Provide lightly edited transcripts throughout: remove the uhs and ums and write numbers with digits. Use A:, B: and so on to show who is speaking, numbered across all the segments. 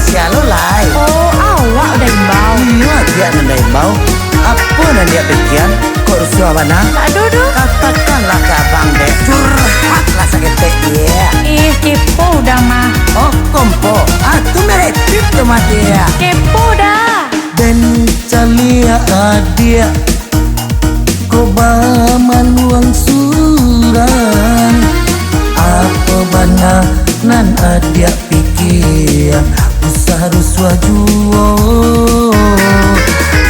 A: sialo lai.
B: Oh, awak udah imbau.
A: Iya, dia nanda imbau. Apa nan dia pikiran? Kok rusuh mana?
B: Aduh, duh.
A: Katakanlah ke abang deh. Curhatlah sakit dia.
B: Ih, kepo udah mah.
A: Oh, kompo. Tuh merek tip tuh mah dia.
B: Kepo dah.
A: Dan calia dia kobaman uang suran. Apa bana nan adia pikir usah ruswa juo.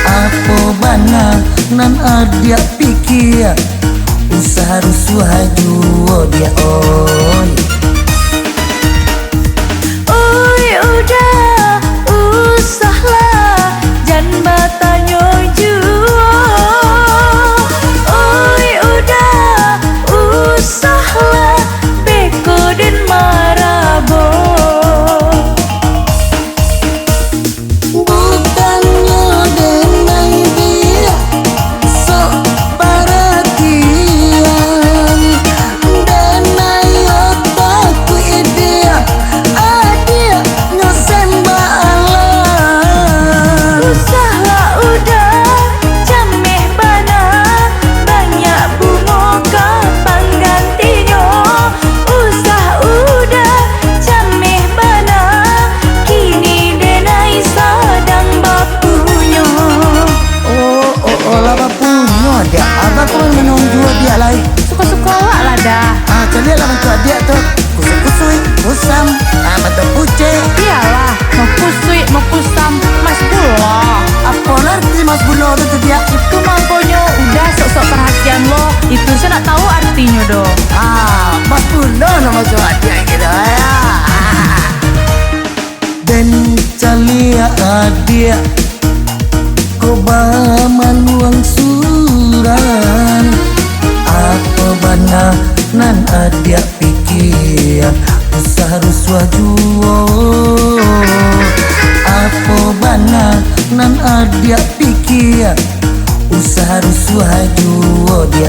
A: Apa bana nan adia pikir usah ruswa juo dia oi.
B: Oi, udah usahlah jangan bertanya juo. Oi, udah usahlah beko dan marabo.
A: Bukannya denai dia sok perhatian. Denai otakku dia adia nyosembalan.
B: Usahlah udah jameh bana banyak bunga kapan gantinya. Usah udah jameh bana kini denai sadang bapunya.
A: Oh lah bapunya dia. Abang kau menunggu dia lai.
B: Suka-suka awak lah dah.
A: Cari lah bantu dia tuh. Kusui, kusam, bentuk puce.
B: Iyalah mau kusui mau kusam mas bulo.
A: Apa ngerti mas Buno itu dia?
B: Itu mangkonya udah sok-sok perhatian lo. Itu saya nak tahu artinya doh.
A: Mas Buno nama cuma dia gitu ya. Dan calia dia kobaman uang suran. Apa bana nan adia pikir usah ruswa juo. Apa bana nan adia pikir usah ruswa juo dia